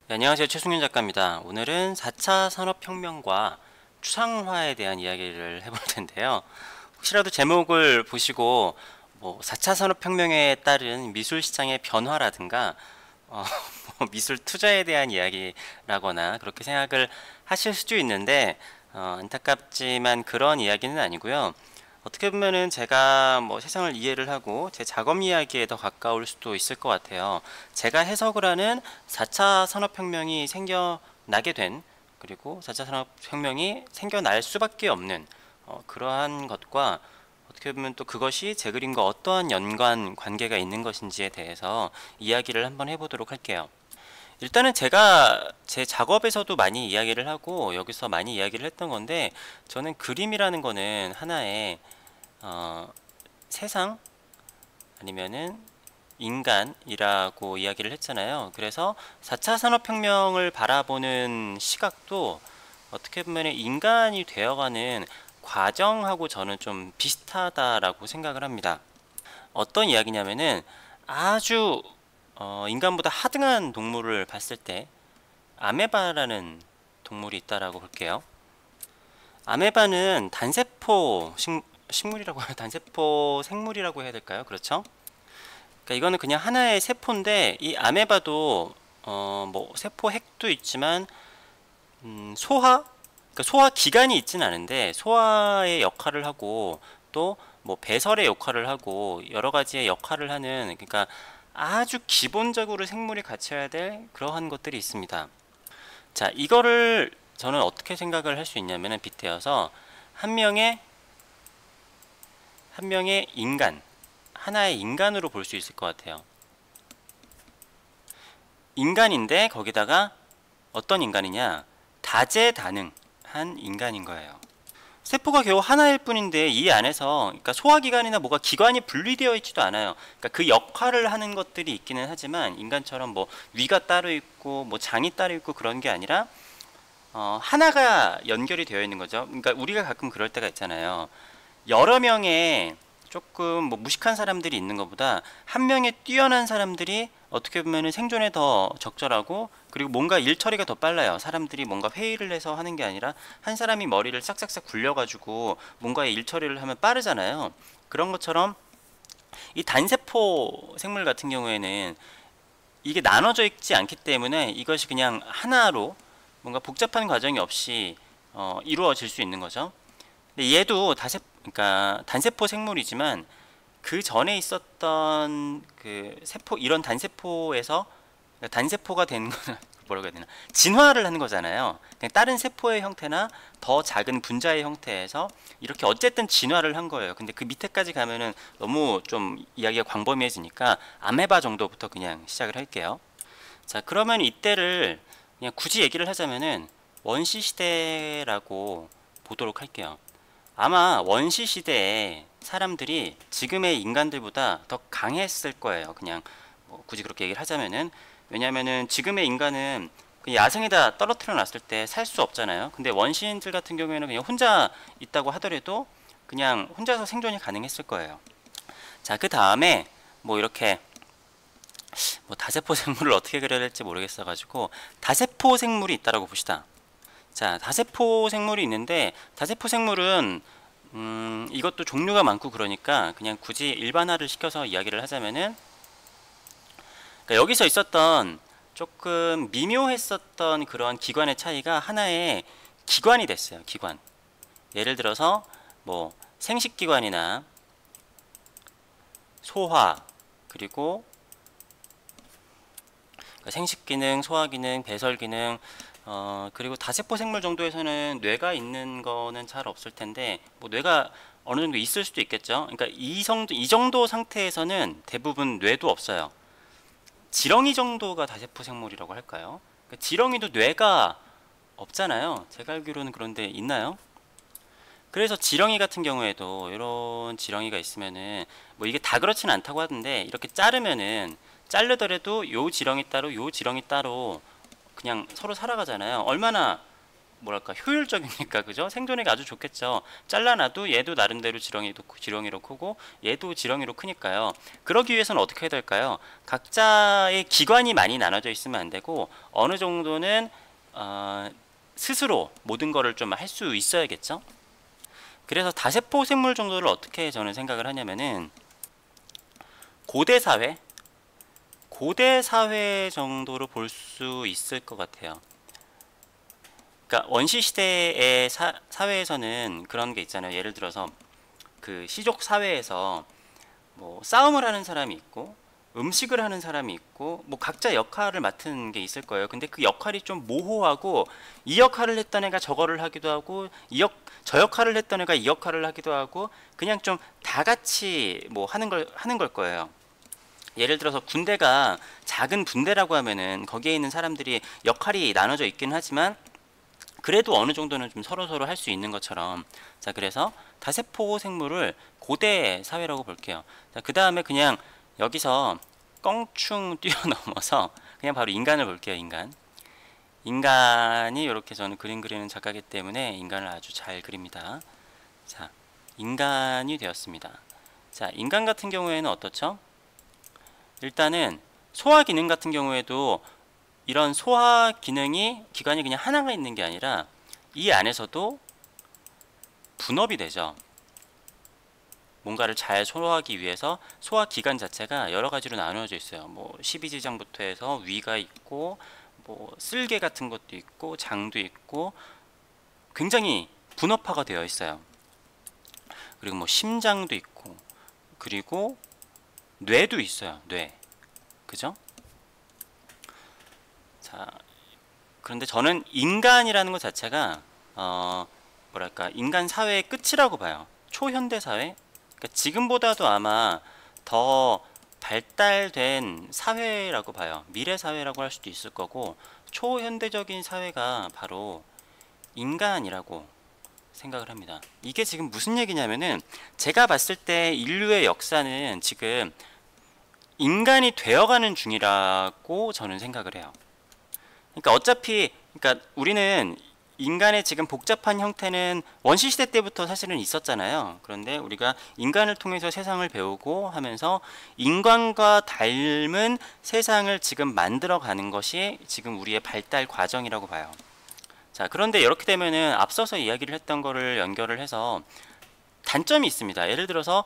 네, 안녕하세요. 최승윤 작가입니다. 오늘은 4차 산업혁명과 추상화에 대한 이야기를 해볼 텐데요. 혹시라도 제목을 보시고 4차 산업혁명에 따른 미술 시장의 변화라든가 어, 미술 투자에 대한 이야기라거나 그렇게 생각을 하실 수도 있는데 안타깝지만 그런 이야기는 아니고요. 어떻게 보면은 제가 세상을 이해를 하고 제 작업 이야기에 더 가까울 수도 있을 것 같아요. 제가 해석을 하는 4차 산업혁명이 생겨나게 된, 그리고 4차 산업혁명이 생겨날 수밖에 없는 그러한 것과 어떻게 보면 또 그것이 제 그림과 어떠한 연관 관계가 있는 것인지에 대해서 이야기를 한번 해보도록 할게요. 일단은 제가 제 작업에서도 많이 이야기를 하고 여기서 많이 이야기를 했던 건데, 저는 그림이라는 거는 하나의 세상 아니면은 인간이라고 이야기를 했잖아요. 그래서 4차 산업혁명을 바라보는 시각도 어떻게 보면 인간이 되어가는 과정하고 저는 좀 비슷하다라고 생각을 합니다. 어떤 이야기냐면은 아주 인간보다 하등한 동물을 봤을 때 아메바라는 동물이 있다라고 볼게요. 아메바는 단세포 식물이라고 해야, 단세포 생물이라고 해야 될까요? 그렇죠? 그러니까 이거는 그냥 하나의 세포인데, 이 아메바도 세포 핵도 있지만 소화, 그러니까 소화 기관이 있진 않은데 소화의 역할을 하고 또 배설의 역할을 하고 여러 가지의 역할을 하는, 그러니까 아주 기본적으로 생물이 갖춰야 될 그러한 것들이 있습니다. 자, 이거를 저는 어떻게 생각을 할 수 있냐면은 빗대어서 한 명의 한 명의 인간, 하나의 인간으로 볼 수 있을 것 같아요. 인간인데 거기다가 어떤 인간이냐? 다재다능한 인간인 거예요. 세포가 겨우 하나일 뿐인데 이 안에서, 그러니까 소화기관이나 뭐가 기관이 분리되어 있지도 않아요. 그러니까 그 역할을 하는 것들이 있기는 하지만 인간처럼 위가 따로 있고 장이 따로 있고 그런 게 아니라 하나가 연결이 되어 있는 거죠. 그러니까 우리가 가끔 그럴 때가 있잖아요. 여러 명의 조금 무식한 사람들이 있는 것보다 한 명의 뛰어난 사람들이 어떻게 보면 생존에 더 적절하고, 그리고 뭔가 일 처리가 더 빨라요. 사람들이 뭔가 회의를 해서 하는 게 아니라 한 사람이 머리를 싹싹싹 굴려가지고 뭔가의 일 처리를 하면 빠르잖아요. 그런 것처럼 이 단세포 생물 같은 경우에는 이게 나눠져 있지 않기 때문에 이것이 그냥 하나로 뭔가 복잡한 과정이 없이 이루어질 수 있는 거죠. 근데 얘도 그러니까 단세포 생물이지만 그 전에 있었던 그 세포, 이런 단세포에서 단세포가 된 거는 뭐라고 해야 되나, 진화를 하는 거잖아요. 그냥 다른 세포의 형태나 더 작은 분자의 형태에서 이렇게 어쨌든 진화를 한 거예요. 근데 그 밑에까지 가면은 너무 좀 이야기가 광범위해지니까 아메바 정도부터 그냥 시작을 할게요. 자, 그러면 이때를 그냥 굳이 얘기를 하자면은 원시 시대라고 보도록 할게요. 아마 원시 시대에 사람들이 지금의 인간들보다 더 강했을 거예요. 그냥 굳이 그렇게 얘기를 하자면은, 왜냐면은 지금의 인간은 그냥 야생에다 떨어뜨려 놨을 때 살 수 없잖아요. 근데 원시인들 같은 경우에는 그냥 혼자 있다고 하더라도 그냥 혼자서 생존이 가능했을 거예요. 자, 그 다음에 이렇게 다세포 생물을 어떻게 그려야 될지 모르겠어 가지고 다세포 생물이 있다라고 봅시다. 자, 다세포 생물이 있는데 다세포 생물은 이것도 종류가 많고, 그러니까 그냥 굳이 일반화를 시켜서 이야기를 하자면은, 그러니까 여기서 있었던 조금 미묘했었던 그런 기관의 차이가 하나의 기관이 됐어요. 기관. 예를 들어서 생식기관이나 소화, 그리고 생식기능, 소화기능, 배설기능, 그리고 다세포 생물 정도에서는 뇌가 있는 거는 잘 없을 텐데, 뇌가 어느 정도 있을 수도 있겠죠. 그러니까 이 정도 상태에서는 대부분 뇌도 없어요. 지렁이 정도가 다세포 생물이라고 할까요? 그러니까 지렁이도 뇌가 없잖아요. 제가 알기로는. 그런데 있나요? 그래서 지렁이 같은 경우에도 이런 지렁이가 있으면은 이게 다 그렇지는 않다고 하던데, 이렇게 자르면은 자르더라도 요 지렁이 따로 요 지렁이 따로 그냥 서로 살아가잖아요. 얼마나 뭐랄까 효율적이니까 그죠? 생존에게 아주 좋겠죠. 잘라놔도 얘도 나름대로 지렁이로 크고 얘도 지렁이로 크니까요. 그러기 위해서는 어떻게 해야 될까요? 각자의 기관이 많이 나눠져 있으면 안 되고 어느 정도는 스스로 모든 거를 좀 할 수 있어야겠죠. 그래서 다세포 생물 정도를 어떻게 저는 생각을 하냐면은 고대 사회 정도로 볼 수 있을 것 같아요. 그러니까 원시 시대의 사회에서는 그런 게 있잖아요. 예를 들어서 그 시족 사회에서 뭐 싸움을 하는 사람이 있고 음식을 하는 사람이 있고 뭐 각자 역할을 맡은 게 있을 거예요. 근데 그 역할이 좀 모호하고 이 역할을 했던 애가 저거를 하기도 하고 저 역할을 했던 애가 이 역할을 하기도 하고 그냥 좀 다 같이 뭐 하는 걸 거예요. 예를 들어서 군대가 작은 분대라고 하면은 거기에 있는 사람들이 역할이 나눠져 있긴 하지만 그래도 어느 정도는 좀 서로서로 할 수 있는 것처럼. 자, 그래서 다세포 생물을 고대 사회라고 볼게요. 자, 그 다음에 그냥 여기서 껑충 뛰어넘어서 그냥 바로 인간을 볼게요. 인간이 이렇게, 저는 그림 그리는 작가이기 때문에 인간을 아주 잘 그립니다. 자, 인간이 되었습니다. 자, 인간 같은 경우에는 어떻죠? 일단은 소화 기능 같은 경우에도 이런 소화 기관이 그냥 하나가 있는 게 아니라 이 안에서도 분업이 되죠. 뭔가를 잘 소화하기 위해서 소화 기관 자체가 여러 가지로 나누어져 있어요. 뭐 십이지장부터 해서 위가 있고 뭐 쓸개 같은 것도 있고 장도 있고 굉장히 분업화가 되어 있어요. 그리고 뭐 심장도 있고 그리고 뇌도 있어요. 뇌. 그죠? 자, 그런데 저는 인간이라는 것 자체가 뭐랄까 인간 사회의 끝이라고 봐요. 초현대 사회. 그러니까 지금보다도 아마 더 발달된 사회라고 봐요. 미래 사회라고 할 수도 있을 거고 초현대적인 사회가 바로 인간이라고 생각을 합니다. 이게 지금 무슨 얘기냐면은 제가 봤을 때 인류의 역사는 지금 인간이 되어가는 중이라고 저는 생각을 해요. 그러니까 어차피 우리는 인간의 지금 복잡한 형태는 원시시대 때부터 사실은 있었잖아요. 그런데 우리가 인간을 통해서 세상을 배우고 하면서 인간과 닮은 세상을 지금 만들어가는 것이 지금 우리의 발달 과정이라고 봐요. 자, 그런데 이렇게 되면은 앞서서 이야기를 했던 거를 연결을 해서 단점이 있습니다. 예를 들어서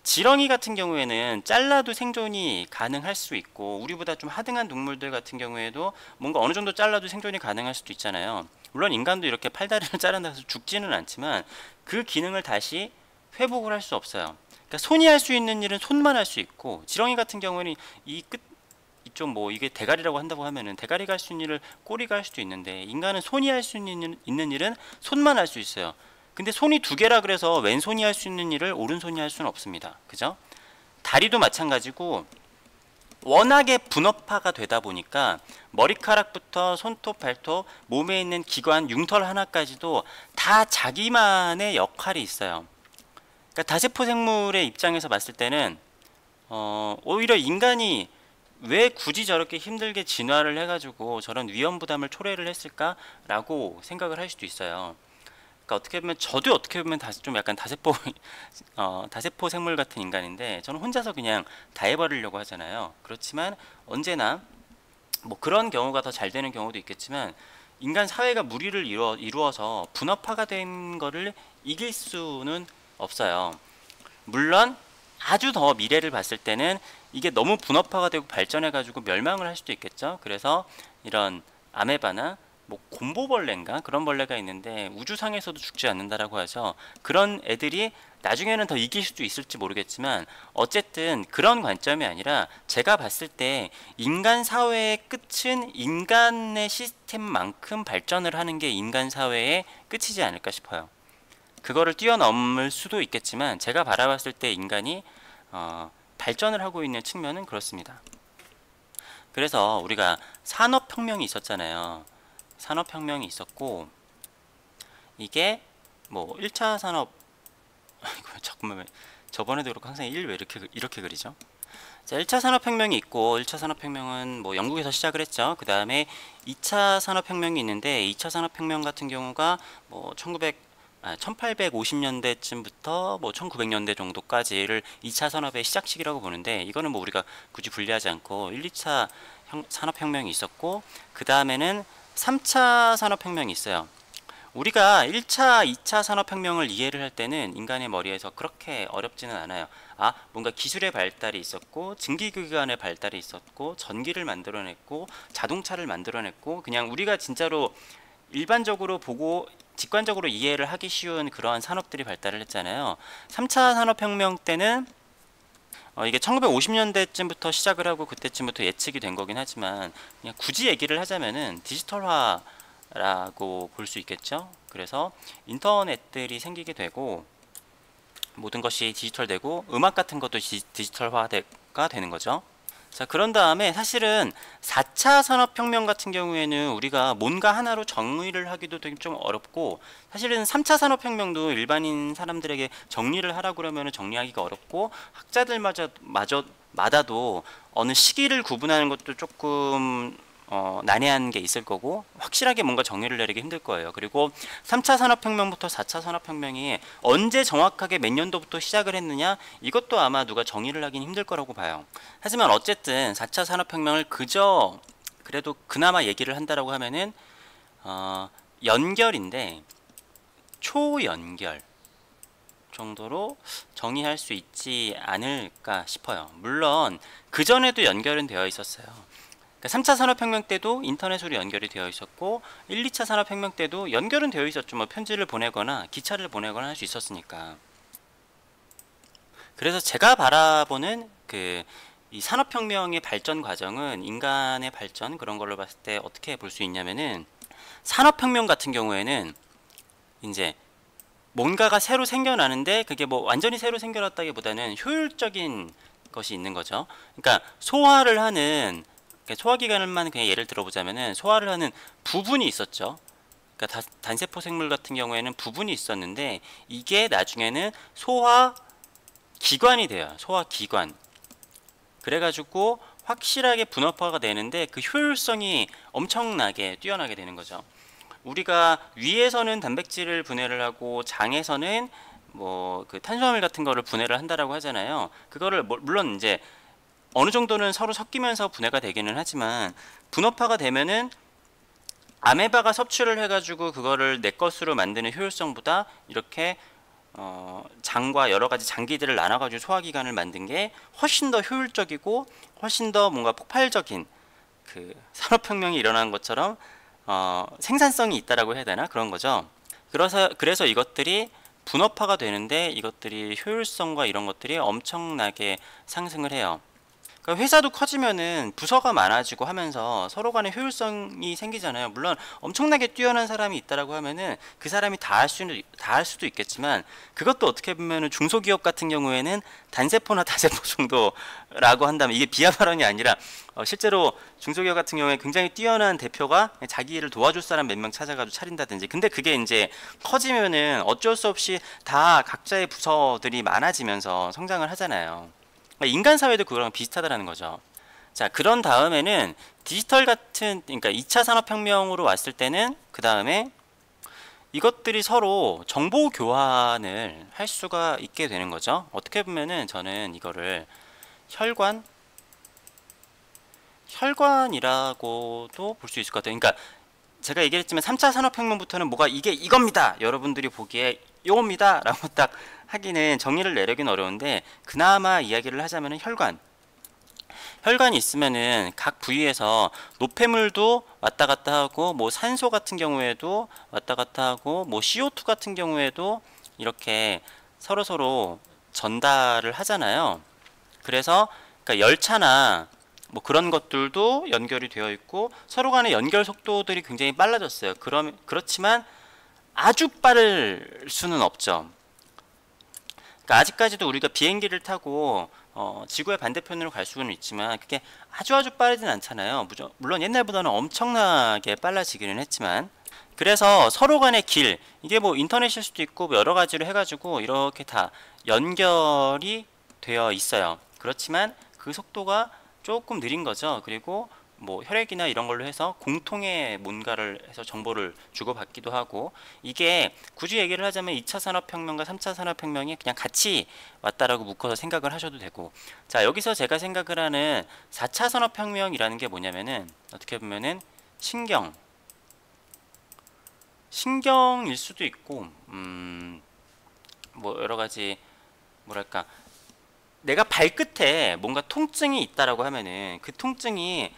지렁이 같은 경우에는 잘라도 생존이 가능할 수 있고 우리보다 좀 하등한 동물들 같은 경우에도 뭔가 어느 정도 잘라도 생존이 가능할 수도 있잖아요. 물론 인간도 이렇게 팔다리를 자른다고 해서 죽지는 않지만 그 기능을 다시 회복을 할 수 없어요. 그러니까 손이 할 수 있는 일은 손만 할 수 있고 지렁이 같은 경우는 이쪽 뭐 이게 대가리라고 한다고 하면은 대가리가 할 수 있는 일을 꼬리가 할 수도 있는데 인간은 손이 할 수 있는 일은 손만 할 수 있어요. 근데 손이 두 개라 그래서 왼손이 할 수 있는 일을 오른손이 할 수는 없습니다. 그죠? 다리도 마찬가지고 워낙에 분업화가 되다 보니까 머리카락부터 손톱, 발톱, 몸에 있는 기관, 융털 하나까지도 다 자기만의 역할이 있어요. 그러니까 다세포 생물의 입장에서 봤을 때는 오히려 인간이 왜 굳이 저렇게 힘들게 진화를 해가지고 저런 위험 부담을 초래를 했을까라고 생각을 할 수도 있어요. 그러니까 어떻게 보면 저도 어떻게 보면 좀 약간 다세포 다세포 생물 같은 인간인데 저는 혼자서 그냥 다 해버리려고 하잖아요. 그렇지만 언제나 뭐 그런 경우가 더 잘 되는 경우도 있겠지만 인간 사회가 무리를 이루어서 분업화가 된 거를 이길 수는 없어요. 물론 아주 더 미래를 봤을 때는 이게 너무 분업화가 되고 발전해가지고 멸망을 할 수도 있겠죠. 그래서 이런 아메바나 뭐 곰보벌레인가 그런 벌레가 있는데 우주상에서도 죽지 않는다라고 하죠. 그런 애들이 나중에는 더 이길 수도 있을지 모르겠지만 어쨌든 그런 관점이 아니라 제가 봤을 때 인간 사회의 끝은 인간의 시스템만큼 발전을 하는 게 인간 사회의 끝이지 않을까 싶어요. 그거를 뛰어넘을 수도 있겠지만 제가 바라봤을 때 인간이 발전을 하고 있는 측면은 그렇습니다. 그래서 우리가 산업혁명이 있었잖아요. 산업혁명이 있었고 이게 뭐 1차 산업 잠깐만 저번에도 그렇고 항상 1 왜 이렇게 그리죠? 자, 1차 산업혁명이 있고 1차 산업혁명은 뭐 영국에서 시작을 했죠. 그 다음에 2차 산업혁명이 있는데 2차 산업혁명 같은 경우가 뭐 1850년대쯤부터 뭐 1900년대 정도까지를 2차 산업의 시작 시기라고 보는데, 이거는 뭐 우리가 굳이 분리하지 않고 1, 2차 산업혁명이 있었고 그 다음에는 3차 산업혁명이 있어요. 우리가 1차, 2차 산업혁명을 이해를 할 때는 인간의 머리에서 그렇게 어렵지는 않아요. 아, 뭔가 기술의 발달이 있었고 증기기관의 발달이 있었고 전기를 만들어냈고 자동차를 만들어냈고, 그냥 우리가 진짜로 일반적으로 보고 직관적으로 이해를 하기 쉬운 그러한 산업들이 발달을 했잖아요. 3차 산업혁명 때는 이게 1950년대쯤부터 시작을 하고 그때쯤부터 예측이 된 거긴 하지만, 그냥 굳이 얘기를 하자면은 디지털화라고 볼 수 있겠죠. 그래서 인터넷들이 생기게 되고 모든 것이 디지털되고 음악 같은 것도 디지털화가 되는 거죠. 자, 그런 다음에 사실은 4차 산업혁명 같은 경우에는 우리가 뭔가 하나로 정의를 하기도 되게 좀 어렵고, 사실은 3차 산업혁명도 일반인 사람들에게 정리를 하라고 그러면 정리하기가 어렵고, 학자들마다도 어느 시기를 구분하는 것도 조금 난해한 게 있을 거고, 확실하게 뭔가 정의를 내리기 힘들 거예요. 그리고 3차 산업혁명부터 4차 산업혁명이 언제 정확하게 몇 년도부터 시작을 했느냐, 이것도 아마 누가 정의를 하긴 힘들 거라고 봐요. 하지만 어쨌든 4차 산업혁명을 그저 그래도 그나마 얘기를 한다라고 하면은 연결인데 초연결 정도로 정의할 수 있지 않을까 싶어요. 물론 그전에도 연결은 되어 있었어요. 3차 산업혁명 때도 인터넷으로 연결이 되어 있었고 1, 2차 산업혁명 때도 연결은 되어 있었죠. 뭐 편지를 보내거나 기차를 보내거나 할 수 있었으니까. 그래서 제가 바라보는 이 산업혁명의 발전 과정은, 인간의 발전 그런 걸로 봤을 때 어떻게 볼 수 있냐면은, 산업혁명 같은 경우에는 이제 뭔가가 새로 생겨나는데 그게 뭐 완전히 새로 생겨났다기보다는 효율적인 것이 있는 거죠. 그러니까 소화를 하는, 소화기관만 그냥 예를 들어보자면은 소화를 하는 부분이 있었죠. 그러니까 단세포 생물 같은 경우에는 부분이 있었는데 이게 나중에는 소화기관이 돼요. 소화기관. 그래가지고 확실하게 분업화가 되는데 그 효율성이 엄청나게 뛰어나게 되는 거죠. 우리가 위에서는 단백질을 분해를 하고 장에서는 뭐 그 탄수화물 같은 거를 분해를 한다라고 하잖아요. 그거를 물론 이제 어느 정도는 서로 섞이면서 분해가 되기는 하지만, 분업화가 되면은 아메바가 섭취를 해가지고 그거를 내 것으로 만드는 효율성보다 이렇게 장과 여러 가지 장기들을 나눠가지고 소화기관을 만든 게 훨씬 더 효율적이고 훨씬 더 뭔가 폭발적인 그 산업혁명이 일어난 것처럼 생산성이 있다라고 해야 되나, 그런 거죠. 그래서 이것들이 분업화가 되는데 이것들이 효율성과 이런 것들이 엄청나게 상승을 해요. 그러니까 회사도 커지면은 부서가 많아지고 하면서 서로 간의 효율성이 생기잖아요. 물론 엄청나게 뛰어난 사람이 있다라고 하면은 그 사람이 다 할 수도 있겠지만, 그것도 어떻게 보면은 중소기업 같은 경우에는 단세포나 다세포 정도라고 한다면, 이게 비하 발언이 아니라 실제로 중소기업 같은 경우에 굉장히 뛰어난 대표가 자기 일을 도와줄 사람 몇 명 찾아가지고 차린다든지, 근데 그게 이제 커지면은 어쩔 수 없이 다 각자의 부서들이 많아지면서 성장을 하잖아요. 인간 사회도 그거랑 비슷하다라는 거죠. 자, 그런 다음에는 디지털 같은, 그러니까 2차 산업혁명으로 왔을 때는 그 다음에 이것들이 서로 정보 교환을 할 수가 있게 되는 거죠. 어떻게 보면은 저는 이거를 혈관이라고도 볼 수 있을 것 같아요. 그러니까 제가 얘기했지만 3차 산업혁명부터는 뭐가 이게 이겁니다, 여러분들이 보기에 요겁니다 라고 딱 하기는, 정의를 내리긴 어려운데, 그나마 이야기를 하자면은 혈관이 있으면은 각 부위에서 노폐물도 왔다 갔다 하고, 뭐 산소 같은 경우에도 왔다 갔다 하고, 뭐 CO2 같은 경우에도 이렇게 서로서로 전달을 하잖아요. 그래서 그러니까 열차나 뭐 그런 것들도 연결이 되어 있고 서로 간의 연결 속도들이 굉장히 빨라졌어요. 그렇지만 아주 빠를 수는 없죠. 그러니까 아직까지도 우리가 비행기를 타고 지구의 반대편으로 갈 수는 있지만 그게 아주 빠르진 않잖아요. 물론 옛날보다는 엄청나게 빨라지기는 했지만, 그래서 서로 간의 길, 이게 뭐 인터넷일 수도 있고 뭐 여러 가지로 해가지고 이렇게 다 연결이 되어 있어요. 그렇지만 그 속도가 조금 느린 거죠. 그리고 뭐 혈액이나 이런 걸로 해서 공통의 뭔가를 해서 정보를 주고받기도 하고, 이게 굳이 얘기를 하자면 2차 산업혁명과 3차 산업혁명이 그냥 같이 왔다라고 묶어서 생각을 하셔도 되고, 자 여기서 제가 생각을 하는 4차 산업혁명이라는 게 뭐냐면은 어떻게 보면은 신경일 수도 있고, 뭐 여러 가지 뭐랄까, 내가 발끝에 뭔가 통증이 있다라고 하면은 그 통증이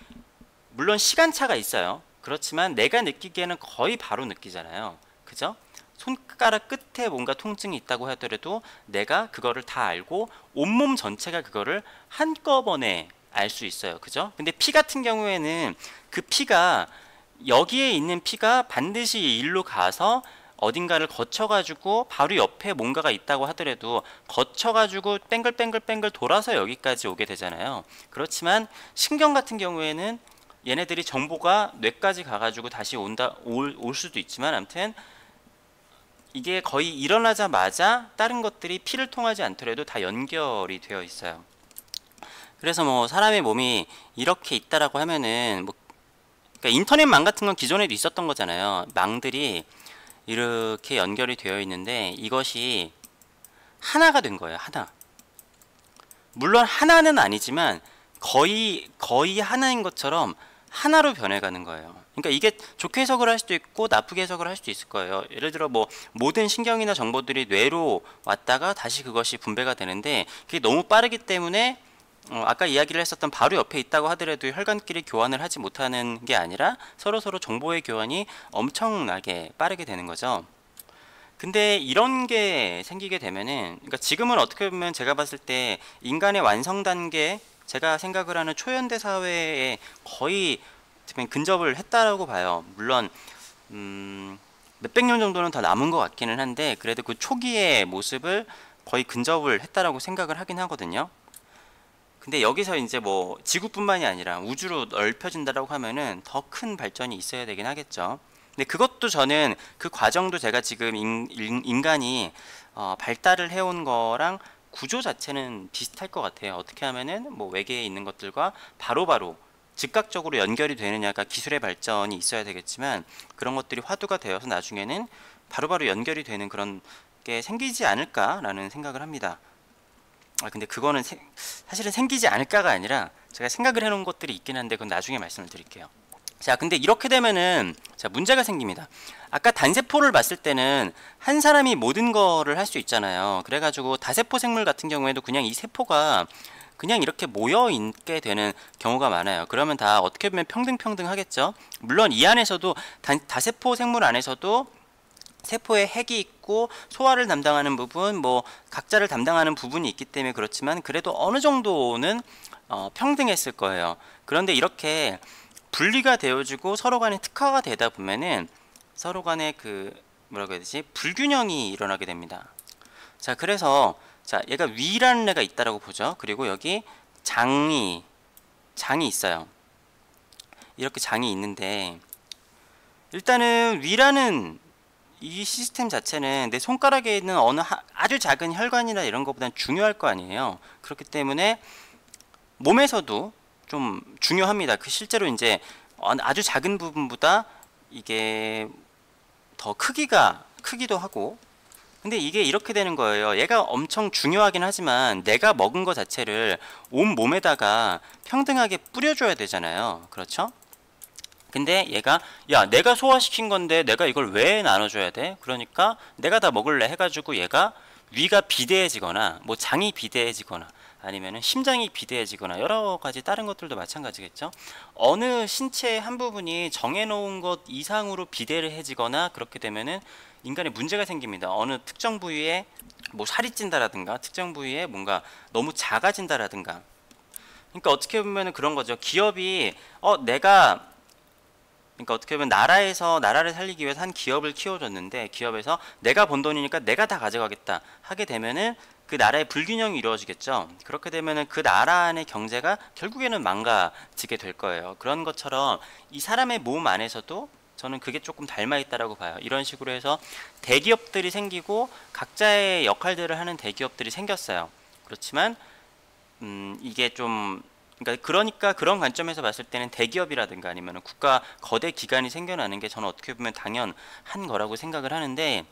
물론 시간차가 있어요. 그렇지만 내가 느끼기에는 거의 바로 느끼잖아요. 그죠? 손가락 끝에 뭔가 통증이 있다고 하더라도 내가 그거를 다 알고 온몸 전체가 그거를 한꺼번에 알 수 있어요. 그죠? 근데 피 같은 경우에는 그 피가, 여기에 있는 피가 반드시 일로 가서 어딘가를 거쳐가지고 바로 옆에 뭔가가 있다고 하더라도 거쳐가지고 뺑글뺑글 돌아서 여기까지 오게 되잖아요. 그렇지만 신경 같은 경우에는 얘네들이 정보가 뇌까지 가가지고 다시 올 수도 있지만, 아무튼 이게 거의 일어나자마자 다른 것들이 피를 통하지 않더라도 다 연결이 되어 있어요. 그래서 뭐 사람의 몸이 이렇게 있다라고 하면은 뭐, 그러니까 인터넷망 같은 건 기존에도 있었던 거잖아요. 망들이 이렇게 연결이 되어 있는데 이것이 하나가 된 거예요. 하나. 물론 하나는 아니지만 거의 하나인 것처럼 하나로 변해가는 거예요. 그러니까 이게 좋게 해석을 할 수도 있고 나쁘게 해석을 할 수도 있을 거예요. 예를 들어 뭐 모든 신경이나 정보들이 뇌로 왔다가 다시 그것이 분배가 되는데, 그게 너무 빠르기 때문에 아까 이야기를 했었던 바로 옆에 있다고 하더라도 혈관끼리 교환을 하지 못하는 게 아니라 서로 정보의 교환이 엄청나게 빠르게 되는 거죠. 근데 이런 게 생기게 되면은, 그러니까 지금은 어떻게 보면 제가 봤을 때 인간의 완성 단계, 제가 생각을 하는 초현대 사회에 거의 근접을 했다라고 봐요. 물론 몇백 년 정도는 더 남은 것 같기는 한데, 그래도 그 초기의 모습을 거의 근접을 했다라고 생각을 하긴 하거든요. 근데 여기서 이제 뭐 지구뿐만이 아니라 우주로 넓혀진다라고 하면은 더 큰 발전이 있어야 되긴 하겠죠. 근데 그것도 저는 그 과정도 제가 지금 인간이 발달을 해온 거랑 구조 자체는 비슷할 것 같아요. 어떻게 하면은 뭐 외계에 있는 것들과 바로바로 즉각적으로 연결이 되느냐가 기술의 발전이 있어야 되겠지만, 그런 것들이 화두가 되어서 나중에는 바로바로 연결이 되는 그런 게 생기지 않을까라는 생각을 합니다. 근데 그거는 사실은 생기지 않을까가 아니라 제가 생각을 해놓은 것들이 있긴 한데 그건 나중에 말씀을 드릴게요. 자, 근데 이렇게 되면은 자, 문제가 생깁니다. 아까 단세포를 봤을 때는 한 사람이 모든 거를 할 수 있잖아요. 그래가지고 다세포 생물 같은 경우에도 그냥 이 세포가 그냥 이렇게 모여 있게 되는 경우가 많아요. 그러면 다 어떻게 보면 평등 하겠죠. 물론 이 안에서도 다세포 생물 안에서도 세포에 핵이 있고 소화를 담당하는 부분, 뭐 각자를 담당하는 부분이 있기 때문에 그렇지만 그래도 어느 정도는 평등했을 거예요. 그런데 이렇게 분리가 되어지고 서로 간에 특화가 되다 보면은 서로 간에 그 뭐라고 해야 되지? 불균형이 일어나게 됩니다. 자, 그래서 자, 얘가 위라는 애가 있다라고 보죠. 그리고 여기 장이 있어요. 이렇게 장이 있는데, 일단은 위라는 이 시스템 자체는 내 손가락에 있는 어느 아주 작은 혈관이나 이런 것보다는 중요할 거 아니에요. 그렇기 때문에 몸에서도 좀 중요합니다. 그 실제로 이제 아주 작은 부분보다 이게 더 크기도 하고, 근데 이게 이렇게 되는 거예요. 얘가 엄청 중요하긴 하지만 내가 먹은 거 자체를 온 몸에다가 평등하게 뿌려줘야 되잖아요. 그렇죠? 근데 얘가 야, 내가 소화시킨 건데 내가 이걸 왜 나눠줘야 돼? 그러니까 내가 다 먹을래 해가지고 얘가 위가 비대해지거나 뭐 장이 비대해지거나 아니면은 심장이 비대해지거나 여러 가지 다른 것들도 마찬가지겠죠. 어느 신체의 한 부분이 정해놓은 것 이상으로 비대해지거나 그렇게 되면은 인간에 문제가 생깁니다. 어느 특정 부위에 뭐 살이 찐다라든가 특정 부위에 뭔가 너무 작아진다라든가. 그러니까 어떻게 보면은 그런 거죠. 기업이 그러니까 어떻게 보면 나라를 살리기 위해서 한 기업을 키워줬는데, 기업에서 내가 번 돈이니까 내가 다 가져가겠다 하게 되면은 그 나라의 불균형이 이루어지겠죠. 그렇게 되면은 그 나라 안의 경제가 결국에는 망가지게 될 거예요. 그런 것처럼 이 사람의 몸 안에서도 저는 그게 조금 닮아 있다라고 봐요. 이런 식으로 해서 대기업들이 생기고 각자의 역할들을 하는 대기업들이 생겼어요. 그렇지만 이게 좀 그러니까 그런 관점에서 봤을 때는 대기업이라든가 아니면 국가 거대 기관이 생겨나는 게 저는 어떻게 보면 당연한 거라고 생각을 하는데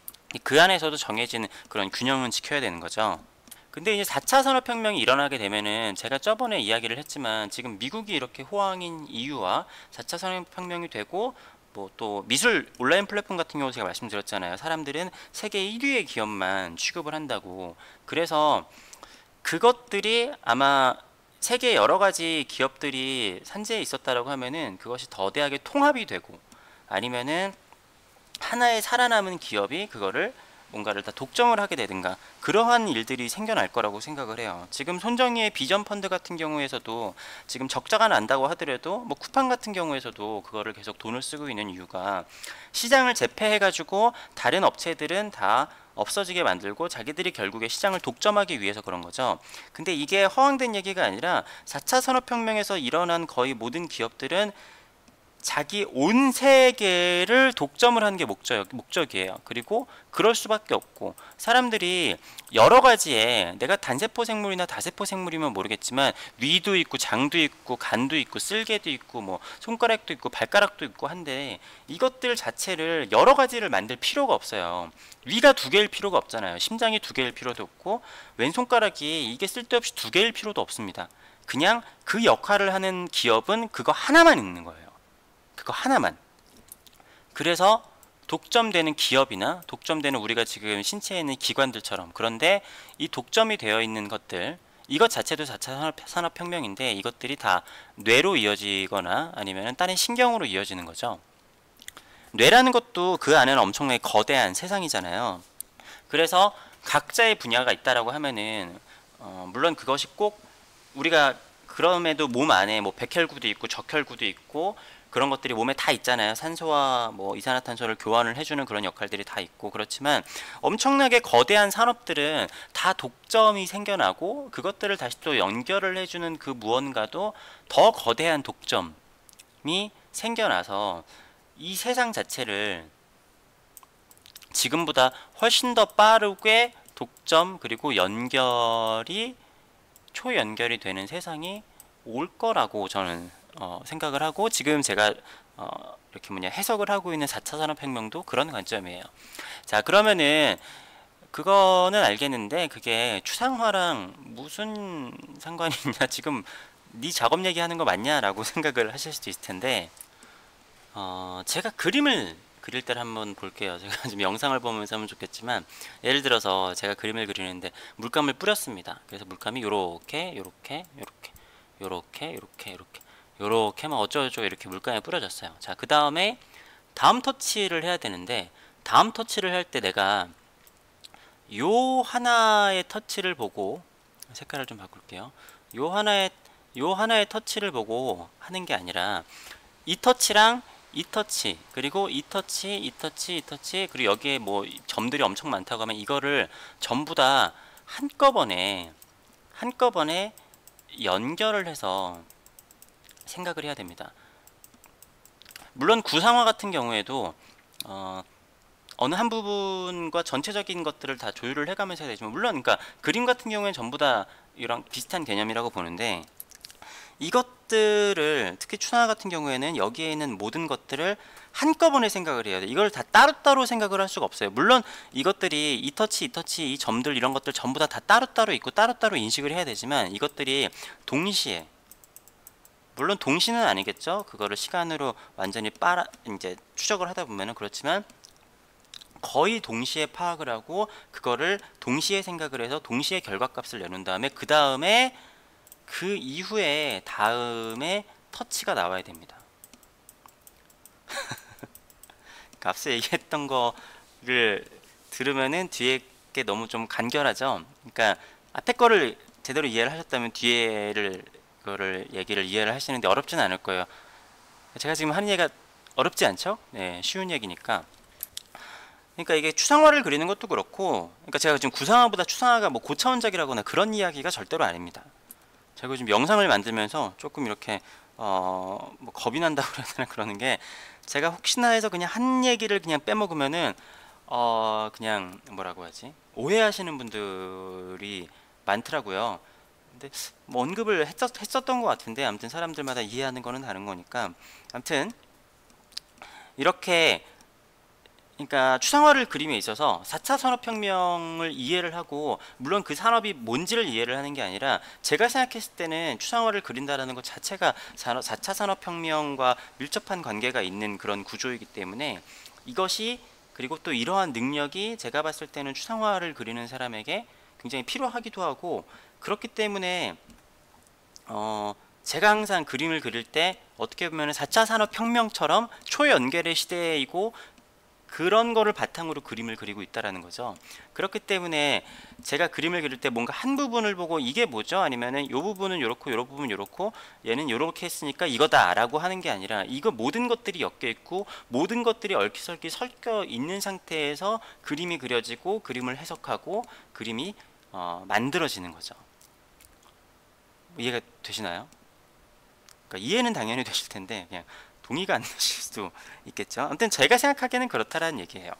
그 안에서도 정해진 그런 균형은 지켜야 되는 거죠. 근데 이제 4차 산업혁명이 일어나게 되면은 제가 저번에 이야기를 했지만 지금 미국이 이렇게 호황인 이유와 4차 산업혁명이 되고 뭐 또 미술 온라인 플랫폼 같은 경우 제가 말씀드렸잖아요. 사람들은 세계 1위의 기업만 취급을 한다고. 그래서 그것들이 아마 세계 여러 가지 기업들이 산재에 있었다라고 하면은 그것이 더대하게 통합이 되고 아니면은 하나의 살아남은 기업이 그거를 뭔가를 다 독점을 하게 되든가 그러한 일들이 생겨날 거라고 생각을 해요. 지금 손정희의 비전 펀드 같은 경우에서도 지금 적자가 난다고 하더라도 뭐 쿠팡 같은 경우에서도 그거를 계속 돈을 쓰고 있는 이유가 시장을 제패해 가지고 다른 업체들은 다 없어지게 만들고 자기들이 결국에 시장을 독점하기 위해서 그런 거죠. 근데 이게 허황된 얘기가 아니라 4차 산업혁명에서 일어난 거의 모든 기업들은 자기 온 세계를 독점을 하는 게 목적이에요. 그리고 그럴 수밖에 없고 사람들이 여러 가지의 내가 단세포 생물이나 다세포 생물이면 모르겠지만 위도 있고 장도 있고 간도 있고 쓸개도 있고 뭐 손가락도 있고 발가락도 있고 한데 이것들 자체를 여러 가지를 만들 필요가 없어요. 위가 두 개일 필요가 없잖아요. 심장이 두 개일 필요도 없고 왼손가락이 이게 쓸데없이 두 개일 필요도 없습니다. 그냥 그 역할을 하는 기업은 그거 하나만 있는 거예요. 그거 하나만. 그래서 독점되는 기업이나 독점되는 우리가 지금 신체에 있는 기관들처럼 그런데 이 독점이 되어 있는 것들 이것 자체도 4차 산업혁명인데 이것들이 다 뇌로 이어지거나 아니면 다른 신경으로 이어지는 거죠. 뇌라는 것도 그 안에는 엄청나게 거대한 세상이잖아요. 그래서 각자의 분야가 있다라고 하면은 물론 그것이 꼭 우리가 그럼에도 몸 안에 뭐 백혈구도 있고 적혈구도 있고 그런 것들이 몸에 다 있잖아요. 산소와 뭐 이산화탄소를 교환을 해주는 그런 역할들이 다 있고 그렇지만 엄청나게 거대한 산업들은 다 독점이 생겨나고 그것들을 다시 또 연결을 해주는 그 무언가도 더 거대한 독점이 생겨나서 이 세상 자체를 지금보다 훨씬 더 빠르게 독점 그리고 연결이 초연결이 되는 세상이 올 거라고 저는 생각을 하고 지금 제가 이렇게 해석을 하고 있는 4차 산업혁명도 그런 관점이에요. 자 그러면은 그거는 알겠는데 그게 추상화랑 무슨 상관이 있냐 지금 네 작업 얘기하는 거 맞냐 라고 생각을 하실 수도 있을 텐데 제가 그림을 그릴 때를 한번 볼게요. 제가 지금 영상을 보면서 하면 좋겠지만 예를 들어서 제가 그림을 그리는데 물감을 뿌렸습니다. 그래서 물감이 요렇게 요렇게 요렇게 요렇게 요렇게 요렇게 요렇게 막 어쩌고저쩌고 이렇게 물감에 뿌려졌어요. 자 그 다음에 다음 터치를 해야 되는데 다음 터치를 할 때 내가 요 하나의 터치를 보고 색깔을 좀 바꿀게요. 요 하나의 터치를 보고 하는 게 아니라 이 터치랑 이 터치 그리고 이 터치 이 터치 이 터치 그리고 여기에 뭐 점들이 엄청 많다고 하면 이거를 전부 다 한꺼번에 연결을 해서 생각을 해야 됩니다. 물론 구상화 같은 경우에도 어느 한 부분과 전체적인 것들을 다 조율을 해가면서 해야 되지만 물론 그러니까 그림 같은 경우에는 전부 다 이런 비슷한 개념이라고 보는데 이것들을 특히 추상화 같은 경우에는 여기에 있는 모든 것들을 한꺼번에 생각을 해야 돼. 이걸 다 따로따로 생각을 할 수가 없어요. 물론 이것들이 이 터치 이 터치 이 점들 이런 것들 전부 다 따로따로 있고 따로따로 인식을 해야 되지만 이것들이 동시에 물론 동시는 아니겠죠. 그거를 시간으로 완전히 이제 추적을 하다 보면은 그렇지만 거의 동시에 파악을 하고 그거를 동시에 생각을 해서 동시에 결과값을 내놓은 다음에 그 다음에 그 이후에 다음에 터치가 나와야 됩니다. 앞서 얘기했던 거를 들으면은 뒤에 게 너무 좀 간결하죠. 그러니까 앞에 거를 제대로 이해를 하셨다면 뒤에를 그거를 얘기를 이해를 하시는데 어렵진 않을 거예요. 제가 지금 하는 얘기가 어렵지 않죠? 네, 쉬운 얘기니까. 그러니까 이게 추상화를 그리는 것도 그렇고, 그러니까 제가 지금 구상화보다 추상화가 뭐 고차원적이라거나 그런 이야기가 절대로 아닙니다. 제가 지금 영상을 만들면서 조금 이렇게 뭐 겁이 난다고 그래야 되나 그러는 게 제가 혹시나 해서 그냥 한 얘기를 그냥 빼먹으면은 그냥 뭐라고 하지 오해하시는 분들이 많더라고요. 근데 뭐 언급을 했었던 것 같은데, 아무튼 사람들마다 이해하는 거는 다른 거니까. 아무튼 이렇게, 그러니까 추상화를 그림에 있어서 4차 산업혁명을 이해를 하고, 물론 그 산업이 뭔지를 이해를 하는 게 아니라, 제가 생각했을 때는 추상화를 그린다라는 것 자체가 4차 산업혁명과 밀접한 관계가 있는 그런 구조이기 때문에, 이것이, 그리고 또 이러한 능력이 제가 봤을 때는 추상화를 그리는 사람에게 굉장히 필요하기도 하고, 그렇기 때문에 제가 항상 그림을 그릴 때 어떻게 보면 4차 산업혁명처럼 초연결의 시대이고, 그런 거를 바탕으로 그림을 그리고 있다라는 거죠. 그렇기 때문에 제가 그림을 그릴 때 뭔가 한 부분을 보고 이게 뭐죠? 아니면은 이 부분은 요렇고 요 부분은 요렇고 얘는 요렇게 했으니까 이거다 라고 하는 게 아니라, 이거 모든 것들이 엮여 있고 모든 것들이 얽히설키 섞여 있는 상태에서 그림이 그려지고 그림을 해석하고 그림이 만들어지는 거죠. 이해가 되시나요? 그러니까 이해는 당연히 되실 텐데 그냥 동의가 안 되실 수도 있겠죠. 아무튼 제가 생각하기에는 그렇다라는 얘기예요.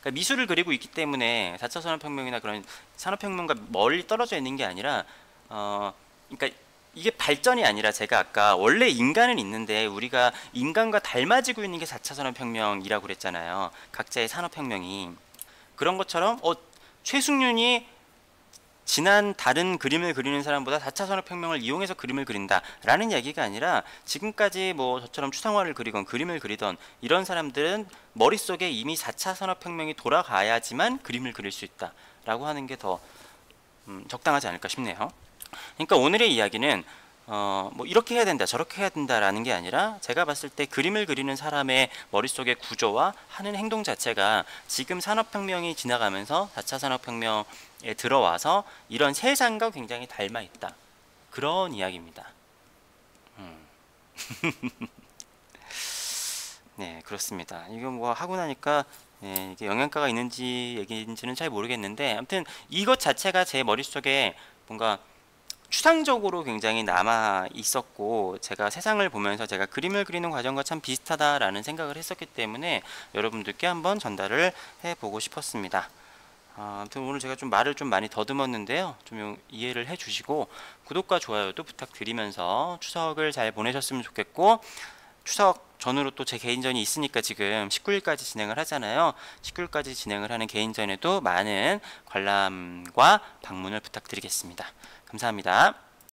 그러니까 미술을 그리고 있기 때문에 4차 산업혁명이나 그런 산업혁명과 멀리 떨어져 있는 게 아니라, 그러니까 이게 발전이 아니라, 제가 아까 원래 인간은 있는데 우리가 인간과 닮아지고 있는 게 4차 산업혁명이라고 그랬잖아요. 각자의 산업혁명이. 그런 것처럼 최승윤이 지난 다른 그림을 그리는 사람보다 4차 산업혁명을 이용해서 그림을 그린다라는 얘기가 아니라, 지금까지 뭐 저처럼 추상화를 그리건 그림을 그리던 이런 사람들은 머릿속에 이미 4차 산업혁명이 돌아가야지만 그림을 그릴 수 있다라고 하는 게 더 적당하지 않을까 싶네요. 그러니까 오늘의 이야기는 뭐 이렇게 해야 된다 저렇게 해야 된다라는 게 아니라, 제가 봤을 때 그림을 그리는 사람의 머릿속의 구조와 하는 행동 자체가 지금 산업혁명이 지나가면서 4차 산업혁명에 들어와서 이런 세상과 굉장히 닮아 있다, 그런 이야기입니다. 네, 그렇습니다. 이거 뭐 하고 나니까 이게 영양가가 있는지 얘기인지는 잘 모르겠는데, 아무튼 이것 자체가 제 머릿속에 뭔가 추상적으로 굉장히 남아 있었고, 제가 세상을 보면서 제가 그림을 그리는 과정과 참 비슷하다라는 생각을 했었기 때문에 여러분들께 한번 전달을 해보고 싶었습니다. 아무튼 오늘 제가 좀 말을 좀 많이 더듬었는데요, 좀 이해를 해주시고 구독과 좋아요도 부탁드리면서 추석을 잘 보내셨으면 좋겠고, 추석 전후로 또 제 개인전이 있으니까 지금 19일까지 진행을 하잖아요. 19일까지 진행을 하는 개인전에도 많은 관람과 방문을 부탁드리겠습니다. 감사합니다.